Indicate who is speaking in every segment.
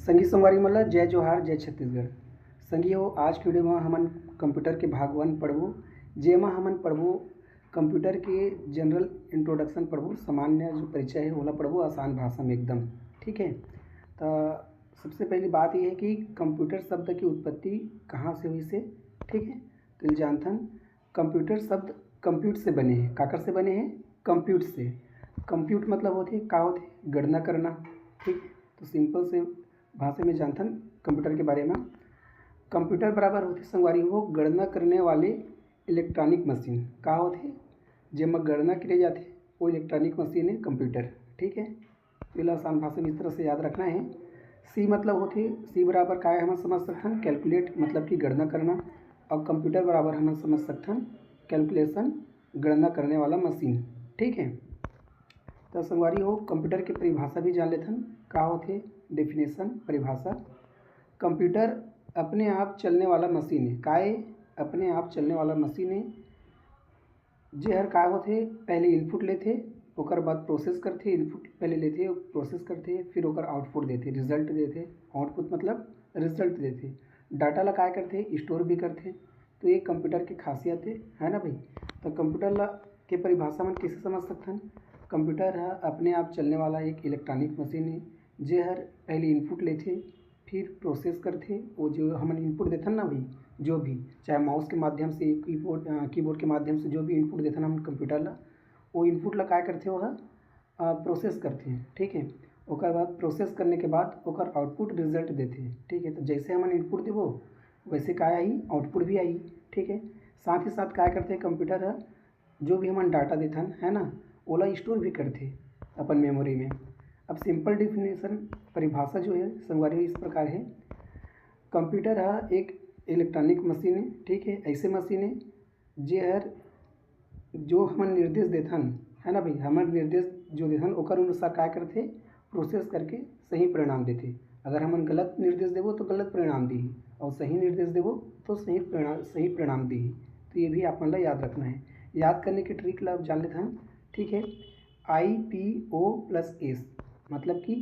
Speaker 1: संगी संगवारी मतलब जय जोहार जय छत्तीसगढ़। संगी हो आज के वीडियो में हमन कंप्यूटर के भाग 1 पढ़बो, जेमा हमन पढ़बो कंप्यूटर के जनरल इंट्रोडक्शन पढ़बो, सामान्य जो परिचय है ओला पढ़बो आसान भाषा में एकदम। ठीक है, तो सबसे पहली बात यह है कि कंप्यूटर शब्द की उत्पत्ति कहाँ से हुई से। ठीक है, तो जानथन कंप्यूटर शब्द कंप्यूट से बने हैं। काकर से बने हैं? कंप्यूट से। कंप्यूट मतलब होते का होते गणना करना। ठीक, तो सिंपल से भाषा में जानथन कंप्यूटर के बारे में। कंप्यूटर बराबर होते संगवारी हो गणना करने वाले इलेक्ट्रॉनिक मशीन। का होते जेमा गणना करे जाते वो इलेक्ट्रॉनिक मशीन है कंप्यूटर। ठीक है, पहला आसान भाषा में इस तरह से याद रखना है। सी मतलब होते सी बराबर का है हम समझ सकथन कैलकुलेट मतलब कि गणना करना, और कंप्यूटर बराबर हम समझ सकथन कैलकुलेशन गणना करने वाला मशीन। ठीक है, तो संगवारी हो कंप्यूटर की परिभाषा भी जान लेथन। का होते डेफिनेशन परिभाषा। कंप्यूटर अपने आप चलने वाला मशीन है। का है? अपने आप चलने वाला मशीन है जे हर का होते पहले इनपुट लेते ओकर बाद प्रोसेस करते। इनपुट पहले लेते प्रोसेस करते फिर ओकर आउटपुट देते रिजल्ट देते। आउटपुट मतलब रिजल्ट देते। डाटा ला काय करते स्टोर भी करते। तो ये कंप्यूटर की खासियत है ना भाई। तो कंप्यूटर ला के परिभाषा में कैसे समझ सकथन? कंप्यूटर है अपने आप चलने वाला एक इलेक्ट्रॉनिक मशीन है जे हर पहले इनपुट लेते फिर प्रोसेस करते। वो जो हमन इनपुट देथन ना भाई, जो भी चाहे माउस के माध्यम से कीबोर्ड के माध्यम से जो भी इनपुट देथन हम कंप्यूटर ला, वो इनपुट ला काय करते वह प्रोसेस करते हैं। ठीक है, ओकर बाद प्रोसेस करने के बाद ओकर आउटपुट रिजल्ट देते हैं। ठीक है, तो जैसे हमन इनपुट देबो वैसे काय आई आउटपुट भी आई। ठीक है, साथ ही साथ काय करते हैं कंप्यूटर है जो भी हमन डाटा देथन है ना ओला स्टोर भी करते अपन मेमोरी में। अब सिंपल डिफिनेशन परिभाषा जो है संगवारी इस प्रकार है। कंप्यूटर है एक इलेक्ट्रॉनिक मशीन है। ठीक है, ऐसे मशीन है जे हर जो हमन निर्देश देथन है ना भाई, हमन निर्देश जो देथन ओकर अनुसार काय करते प्रोसेस करके सही परिणाम देते। अगर हमन गलत निर्देश देबो तो गलत परिणाम दी और सही निर्देश देबो तो सही परिणाम दी। तो ये भी आप मन ला याद रखना है। याद करने की ट्रिक ला जान लेते हैं। ठीक है, IPO+S मतलब कि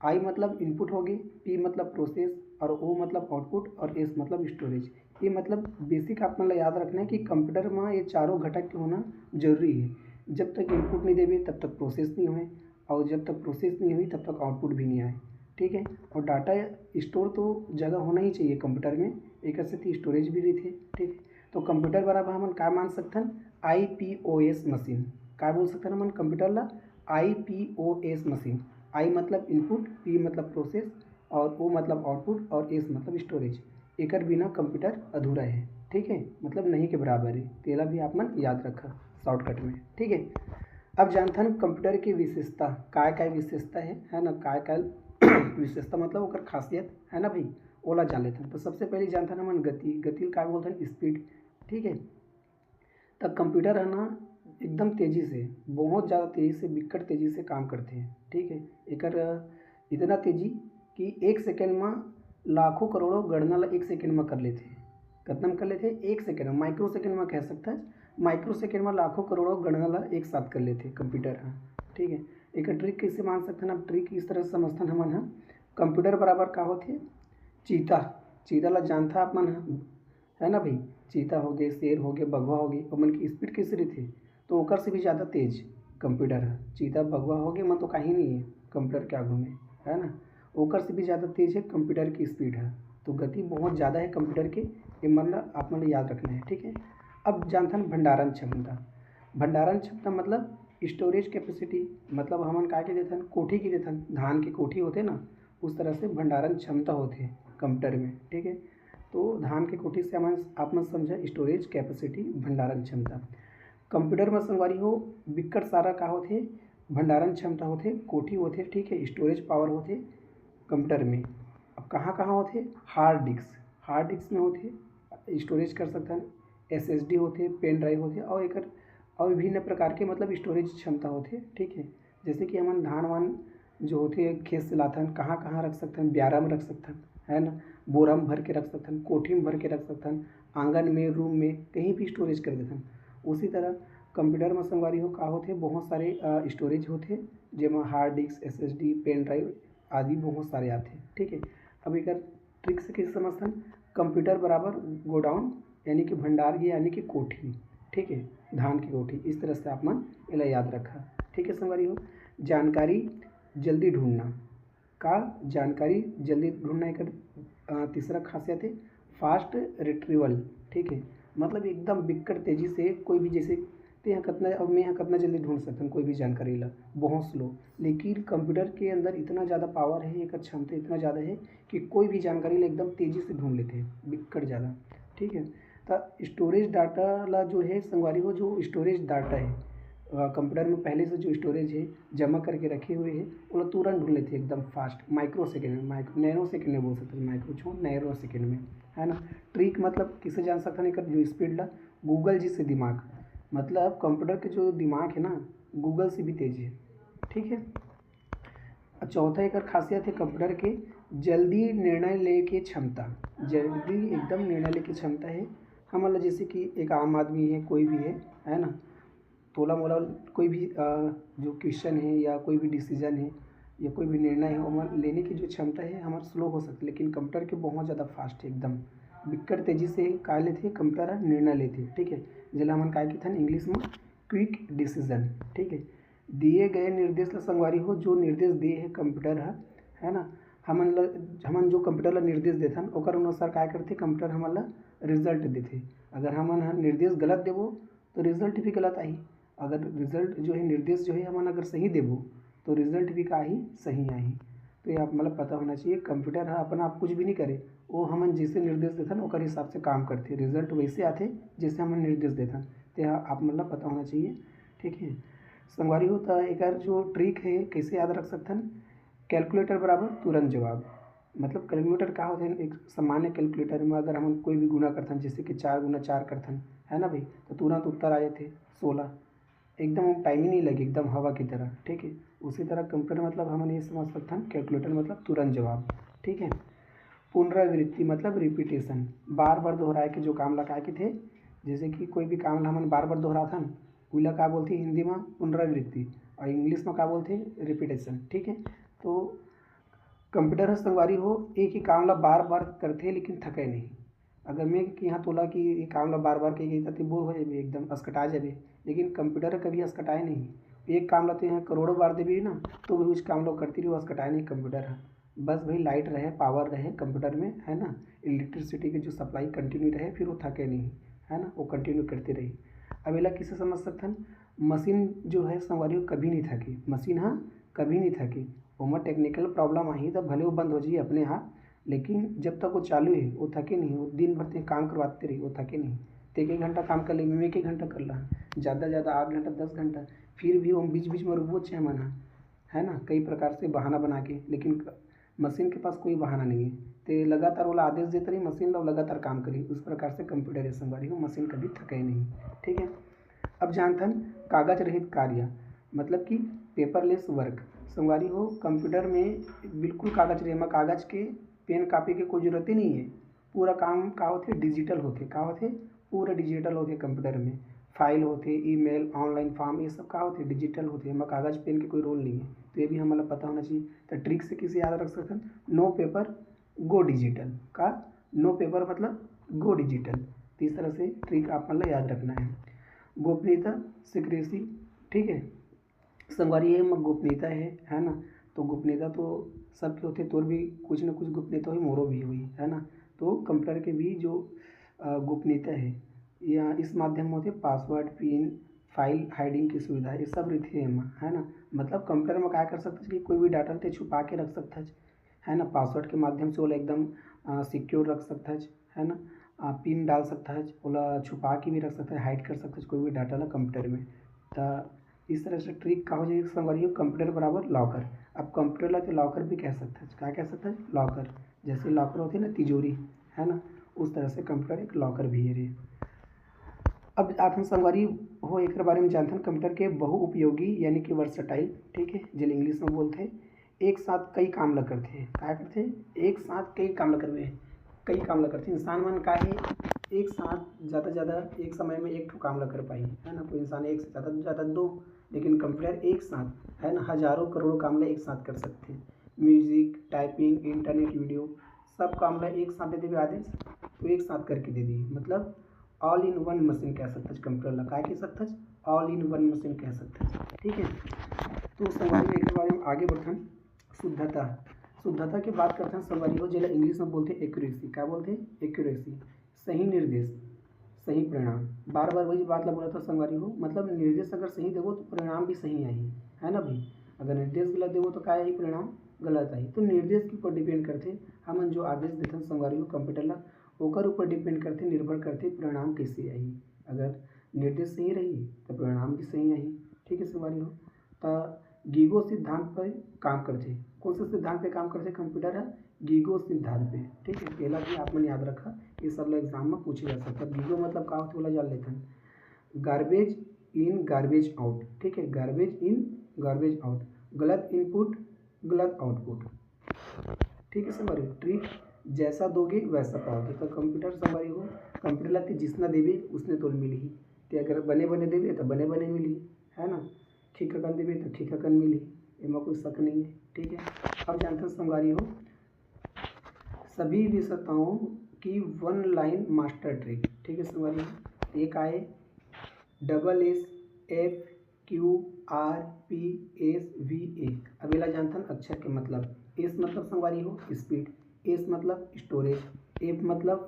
Speaker 1: आई मतलब इनपुट हो गए, पी मतलब प्रोसेस और ओ मतलब आउटपुट और एस मतलब स्टोरेज। ये मतलब बेसिक आप मतलब याद रखना है कि कंप्यूटर में ये चारों घटक के होना जरूरी है। जब तक इनपुट नहीं देवे तब तक प्रोसेस नहीं हुए, और जब तक प्रोसेस नहीं हुई तब तक आउटपुट भी नहीं आए। ठीक है, और डाटा स्टोर तो जगह होना ही चाहिए कंप्यूटर में, एक से स्टोरेज भी रहती है। ठीक है, तो कंप्यूटर बराबर हम का मान सकथन IPOS मशीन। का बोल सकते हैं हम कंप्यूटर ला IPOS मशीन। आई मतलब इनपुट, पी मतलब प्रोसेस और ओ मतलब आउटपुट और एस मतलब स्टोरेज। एकर बिना कंप्यूटर अधूरा है। ठीक है, मतलब नहीं के बराबर है। तेला भी आप मन याद रखा शॉर्टकट में। ठीक है, अब जानथन कंप्यूटर की विशेषता काय विशेषता है ना। काय विशेषता मतलब ओकर खासियत है ना भाई, ओला जान लेथन। तो सबसे पहले जानथन हमन गति का बोलथन स्पीड। ठीक है, तब कंप्यूटर है ना एकदम तेज़ी से बहुत ज़्यादा तेज़ी से बिकट तेज़ी से काम करते हैं। ठीक है, एकर इतना तेज़ी कि 1 सेकेंड में लाखों करोड़ों गणना ला 1 सेकेंड में कर लेते हैं। कितना कर लेते हैं? 1 सेकेंड में, माइक्रो सेकेंड में कह सकता है। माइक्रो सेकेंड में लाखों करोड़ों गणना ला एक साथ कर लेते हैं कंप्यूटर। हाँ ठीक है, एक ट्रिक कैसे मान सकते हैं? अब ट्रिक इस तरह से समझते हैं हमन। हाँ, कंप्यूटर बराबर का होते चीता। चीता ला जानता आप मन है ना भाई। चीता हो गए, शेर हो गए, बघवा हो गए, और मन की स्पीड कैसे रहती तो ओकर से भी ज़्यादा तेज कंप्यूटर है। चीता बघवा हो गए मन तो कहीं नहीं है कंप्यूटर के आगू में, है ना। ओकर से भी ज़्यादा तेज है कंप्यूटर की स्पीड है। तो गति बहुत ज़्यादा है कंप्यूटर की, ये मतलब आप मतलब याद रखना है। ठीक है, अब जानते हैं भंडारण क्षमता। भंडारण क्षमता मतलब स्टोरेज कैपेसिटी, मतलब हमन का के देथन कोठी की देथन, धान की कोठी होते ना उस तरह से भंडारण क्षमता होते कंप्यूटर में। ठीक है, तो धान के कोठी से आप मन समझा स्टोरेज कैपेसिटी भंडारण क्षमता। कंप्यूटर में संगवारी हो बिकट सारा का होते भंडारण क्षमता होते कोठी होते। ठीक है, स्टोरेज पावर होते कंप्यूटर में। अब कहाँ कहाँ होते? Hard disk. हार्ड डिस्क में होते स्टोरेज कर सकते हैं। SSD होते, पेन ड्राइव होते और एक और विभिन्न प्रकार के मतलब स्टोरेज क्षमता होते। ठीक है, जैसे कि हमन धान वान जो होते खेत से लाथन कहाँ कहाँ रख सकते हैं? ब्यारा में रख सकते हैं, है ना। बोरा में भर के रख सकते हैं, कोठी में भर के रख सकते हैं, आंगन में, रूम में, कहीं भी स्टोरेज कर देते हैं। उसी तरह कंप्यूटर में संगवारी हो का होते बहुत सारे स्टोरेज होते जेमा hard disk, SSD, pen drive आदि बहुत सारे आते। ठीक है, अब एक ट्रिक से कैसे समझते हैं, कंप्यूटर बराबर गोडाउन यानी कि भंडार यानी कि कोठी, ठीक है, धान की कोठी, इस तरह से आप मन इला याद रखा, ठीक है संगवारी हो। जानकारी जल्दी ढूंढना का, जानकारी जल्दी ढूंढना एक तीसरा खासियत है फास्ट रिट्रीवल, ठीक है, मतलब एकदम बिक्कट तेजी से कोई भी, जैसे तो यहाँ कितना, अब मैं यहाँ कितना जल्दी ढूंढ सकता हूँ कोई भी जानकारी ला, बहुत स्लो, लेकिन कंप्यूटर के अंदर इतना ज़्यादा पावर है, एक क्षमता इतना ज़्यादा है कि कोई भी जानकारी ला एकदम तेज़ी से ढूंढ लेते हैं, बिक्कट ज़्यादा, ठीक है। तो स्टोरेज डाटा ला जो है संगवारी हो, जो स्टोरेज डाटा है कंप्यूटर में पहले से जो स्टोरेज है जमा करके रखे हुए हैं, वो लोग तुरंत ढूंढ लेते हैं एकदम फास्ट, माइक्रो सेकेंड में, नैनो सेकेंड में बोल सकते हैं, माइक्रो छोड़ नैनो सेकेंड में, है ना। ट्रिक मतलब किसे जान सकता नहीं कर, जो स्पीड ला गूगल जी से दिमाग, मतलब कंप्यूटर के जो दिमाग है ना गूगल से भी तेज है, ठीक है। चौथा एक खासियत है कंप्यूटर के जल्दी निर्णय ले की क्षमता, जल्दी एकदम निर्णय ले की क्षमता है। हम मतलब जैसे कि एक आम आदमी है, कोई भी है ना, तोला मोला कोई भी जो क्वेश्चन है या कोई भी डिसीजन है या कोई भी निर्णय है वो लेने की जो क्षमता है हमारा स्लो हो सकती है, लेकिन कंप्यूटर के बहुत ज़्यादा फास्ट है, एकदम बिक्कट तेजी से का लेते हैं कंप्यूटर निर्णय लेते हैं, ठीक है। जिला हमन का था इंग्लिश में क्विक डिसीजन, ठीक है। दिए गए निर्देश ला संगवारी हो, जो निर्देश दिए है कंप्यूटर है ना, हमन जो कंप्यूटर ला निर्देश देथन ओकर अनुसार क्या करते कंप्यूटर हमन ला रिजल्ट देते। अगर हमन निर्देश गलत देबो तो रिजल्ट भी गलत आई, अगर रिजल्ट जो है निर्देश जो है हमन अगर सही देबो तो रिजल्ट भी का ही सही आई। तो ये आप मतलब पता होना चाहिए कंप्यूटर है अपना आप कुछ भी नहीं करे, वो हमन जैसे निर्देश देथन ओकर हिसाब से काम करते, रिजल्ट वैसे आते जैसे हमन निर्देश देथन, तो आप मतलब पता होना चाहिए, ठीक है। संगवारी होता है एक जो ट्रिक है कैसे याद रख सकते हैं, कैलकुलेटर बराबर तुरंत जवाब, मतलब कैलकुलेटर का होता है एक सामान्य कैलकुलेटर में अगर हम कोई भी गुना करथन जैसे कि 4 गुना 4 करथन, है ना भाई, तो तुरंत उत्तर आ जाते 16, एकदम टाइम ही नहीं लगे, एकदम हवा की तरह, ठीक है। उसी तरह कंप्यूटर मतलब हम ये समझ सकते हैं कैलकुलेटर मतलब तुरंत जवाब, ठीक है। पुनरावृत्ति मतलब रिपीटेशन, बार बार दोहराए के जो काम लगाए के थे, जैसे कि कोई भी काम हम बार बार दोहराथन उला का बोलते हिंदी में पुनरावृत्ति और इंग्लिश में क्या बोलते हैं रिपीटेशन, ठीक है। तो कंप्यूटर संगवारी हो एक ही काम ला बार बार करते लेकिन थके नहीं, अगर मैं कि यहाँ तोला कि ये काम ला बार बार कही तो बोर हो जाए एकदम अस्कटा जाए, लेकिन कंप्यूटर कभी अस्कटाए नहीं, एक काम ला तो यहाँ करोड़ों बार देवी ना तो भी उस काम लो करती रही, वो अस्कटाए नहीं कंप्यूटर है। बस भाई लाइट रहे पावर रहे कंप्यूटर में, है ना, इलेक्ट्रिसिटी की जो सप्लाई कंटिन्यू रहे, फिर वो थके नहीं, है ना, वो कंटिन्यू करती रही। अब एला किसे समझ सकते हैं, मशीन जो है संगवारी कभी नहीं थकी, मशीन हाँ कभी नहीं थकी, ओमा टेक्निकल प्रॉब्लम आई तब भले वो बंद हो जाइए अपने हाथ, लेकिन जब तक वो चालू है वो थके नहीं, वो दिन भर ते काम करवाते रही, वो थके नहीं। तो 1 घंटा काम कर ली, मैं 1 घंटा कर रहा, ज़्यादा ज़्यादा 8 घंटा 10 घंटा, फिर भी वो बीच बीच में रुको 6 महीना, है ना, कई प्रकार से बहाना बना के, लेकिन मशीन के पास कोई बहाना नहीं है, तो लगातार वो आदेश देते रही मशीन लो लगातार काम करी, उस प्रकार से कंप्यूटर है संगवारी हो, मशीन कभी थके नहीं, ठीक है। अब जानथन कागज रहित कार्य मतलब कि पेपरलेस वर्क, संगवारी हो कंप्यूटर में बिल्कुल कागज रहे, कागज के पेन कापी के कोई जरूरत ही नहीं है, पूरा काम का होते डिजिटल होते, का होते पूरा डिजिटल होते कंप्यूटर में, फाइल होते ईमेल ऑनलाइन फॉर्म ये सब का होते डिजिटल होते हैं, कागज पेन के कोई रोल नहीं है, तो ये भी हमें पता होना चाहिए। तो ट्रिक से किसे याद रख सकते हैं, नो पेपर गो डिजिटल का, नो पेपर मतलब गो डिजिटल, तो इस तरह से ट्रिक आप मतलब याद रखना है। गोपनीयता सिक्रेसी, ठीक है, संगवारी है गोपनीयता है ना, तो गोपनीयता तो सबके होते, तो भी कुछ ना कुछ गोपनीयता हुई मोरो भी हुई, है ना। तो कंप्यूटर के भी जो गोपनीयता है या इस माध्यम होते पासवर्ड पिन फाइल हाइडिंग की सुविधा ये सब रहती है ना, मतलब कंप्यूटर में क्या कर सकते हैं कि कोई भी डाटा ते छुपा के रख सकता है ना, पासवर्ड के माध्यम से वो एकदम सिक्योर रख सकता है ना, पिन डाल सकता है, ओला छुपा के भी रख सकता है, हाइड कर सकता है कोई भी डाटा ला कंप्यूटर में। तो इस तरह से ट्रिक का हो जाए संगवारी कंप्यूटर बराबर लॉकर, अब कंप्यूटर ला तो लॉकर भी कह सकता है, क्या कह सकता है लॉकर, जैसे लॉकर होती है ना तिजोरी, है ना, उस तरह से कंप्यूटर एक लॉकर भी है रे। अब आथन संगवारी हो एक बारे में जानते हैं कंप्यूटर के बहुउपयोगी यानी कि वर्सटाइल, ठीक है, जिन इंग्लिश में बोलते हैं एक साथ कई काम लग करते हैं, क्या करते हैं एक साथ कई काम लग करते हैं, कई काम लग करते हैं, इंसान मन का है एक साथ ज़्यादा से ज़्यादा एक समय में एक काम लग कर पाई, है ना, कोई इंसान एक से ज़्यादा 2, लेकिन कंप्यूटर एक साथ है ना हज़ारों करोड़ों काम एक साथ कर सकते हैं, म्यूजिक टाइपिंग इंटरनेट वीडियो सब काम ला एक साथ दे देवे आदेश तो एक साथ करके दे दी, मतलब ऑल इन वन मशीन कह सकता कंप्यूटर ला, का कह सकता ऑल इन वन मशीन कह सकता। ठीक है, तो संगवारी एक बारे में आगे बढ़ते हैं। शुद्धता, शुद्धता की बात करते हैं संगवारी हो, जिला इंग्लिश में बोलते हैं एक्यूरेसी। क्या बोलते हैं? एक्यूरेसी, सही निर्देश, सही परिणाम। बार बार वही बात ला बोला था संगवारी हो, मतलब निर्देश अगर सही देवो तो परिणाम भी सही आई, है ना भाई। अगर निर्देश गलत देवो तो क्या आई? परिणाम गलत आई। तो निर्देश के ऊपर डिपेंड करते हम जो आदेश देते हैं संगवारी हो कंप्यूटर ला, ओकर ऊपर डिपेंड करते, निर्भर करते परिणाम कैसे आई। अगर निर्देश सही रही तो परिणाम भी सही आई। ठीक है संगवारी हो, तो गीगो सिद्धांत पर काम करते। कौन से सिद्धांत पे काम करते कंप्यूटर है? गीगो सिद्धांत पे। ठीक है, पहला भी आपने याद रखा, ये सब एग्जाम में पूछे जा सकता है। गीगो मतलब क्या होता है बोला जान लेते हैं, गार्बेज इन गार्बेज आउट। ठीक है, गार्बेज इन गार्बेज आउट, गलत इनपुट गलत आउटपुट। ठीक है संगवारी, ट्रिक जैसा दोगे वैसा पाओगे। तो कंप्यूटर संगवारी हो, कंप्यूटर लगती जितना देवे उसने तोल मिली ही, तो अगर बने बने देवे तो बने बने मिली, है ना। ठीक अकन देवे तो ठीक अकन मिली, इसमें कोई शक नहीं है। ठीक है, अब जानते हैं संगवारी हो सभी विशेषताओं की वन लाइन मास्टर ट्रिक। ठीक है संगवारी हो, एक आए SS FQRPSVA। अब इला जानते हैं अक्षर के मतलब। एस मतलब संगवारी हो स्पीड, एस मतलब स्टोरेज, एफ मतलब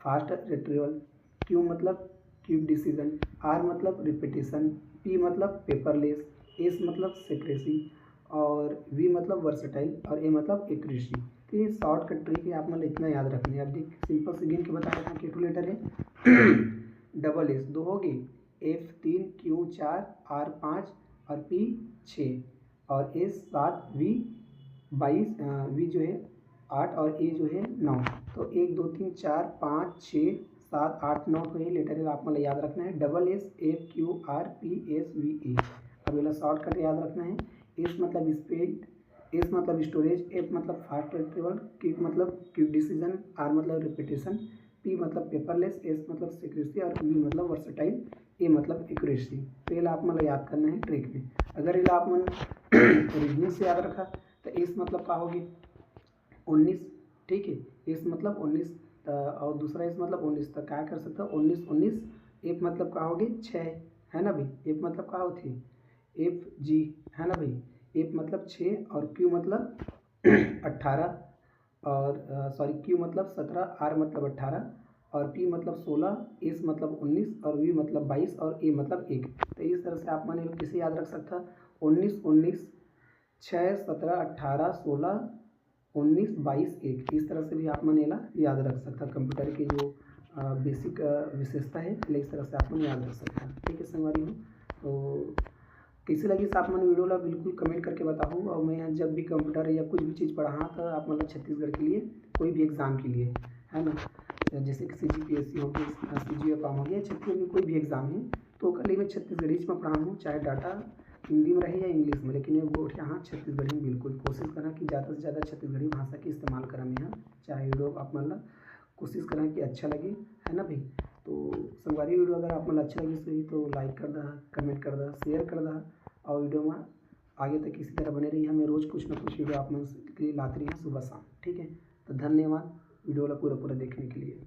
Speaker 1: फास्ट रिट्रीवल, क्यू मतलब क्विक डिसीजन, आर मतलब रिपीटेशन, पी मतलब पेपरलेस, एस मतलब सेक्रेसी और वी मतलब वर्सेटाइल और ए मतलब एक्यूरेसी। तो ये शॉर्टकट ट्रिक है, आप मतलब इतना याद रखना है। अब देख सिंपल से गिन के बता रहा हूँ, कैलकुलेटर है SS 2 होगी, F 3, Q 4, R 5 और P 6 और S 7, V 22, V जो है 8 और A जो है 9। तो 1 2 3 4 5 6 7 8 9 को ये लेटर आप मतलब याद रखना है, SS FQRPSVA। अब ये शॉर्टकट याद रखना है, एस मतलब स्पीड, एस मतलब स्टोरेज, एफ मतलब फास्ट रिट्रीवल, क्विक मतलब क्विक डिसीजन, आर मतलब रिपीटेशन, पी मतलब पेपरलेस, एस मतलब सिक्रेसी और वी मतलब वर्सेटाइल, ए मतलब एक्यूरेसी। तो ये आप मतलब याद करना है ट्रिक में। अगर ये आप मन रीजनिंग से याद रखा तो एस मतलब क्या होगी 19। ठीक है, एस मतलब 19 और दूसरा एस मतलब 19, तक क्या कर सकता है 19 19। एफ मतलब क्या होगी 6, है ना भाई। एफ मतलब क्या होती FG, है ना भाई। एफ मतलब 6 और क्यू मतलब 18 और सॉरी क्यू मतलब 17, आर मतलब 18 और पी मतलब 16, एस मतलब 19 और वी मतलब 22 और ए मतलब 1। तो इस तरह से आप मैंने किसे याद रख सकता 19 19 6 17 18 16 19 22 1। इस तरह से भी आप मैंने याद रख सकता कंप्यूटर की जो बेसिक विशेषता है, इस तरह से आप मैंने याद रख सकता। ठीक है संगवारी हो, तो कैसी लगी आप मैंने वीडियो ला बिल्कुल कमेंट करके बताओ। और मैं जब भी कंप्यूटर या कुछ भी चीज़ पढ़ा तो आप मतलब छत्तीसगढ़ के लिए कोई भी एग्ज़ाम के लिए, है ना, जैसे कि CGPSC हो गया, CGFAM हो गया, छत्तीसगढ़ में कोई भी एग्ज़ाम है तो कल मैं छत्तीसगढ़ी में पढ़ा हूँ, चाहे डाटा हिंदी में रहे या इंग्लिश में, लेकिन ये बोर्ड यहाँ छत्तीसगढ़ी में बिल्कुल कोशिश करें कि ज़्यादा से ज़्यादा छत्तीसगढ़ी भाषा के इस्तेमाल करें यहाँ, चाहे वीडियो आप मतलब कोशिश करें कि अच्छा लगे, है ना भाई। तो संगवारी वीडियो अगर आप मतलब अच्छा लगे तो लाइक कर दा, कमेंट कर दा, शेयर कर दा और वीडियो में आगे तक इसी तरह बने रही। हमें रोज़ कुछ ना कुछ वीडियो आप के लिए लाते रही हैं सुबह शाम। ठीक है, तो धन्यवाद वीडियो पूरा देखने के लिए।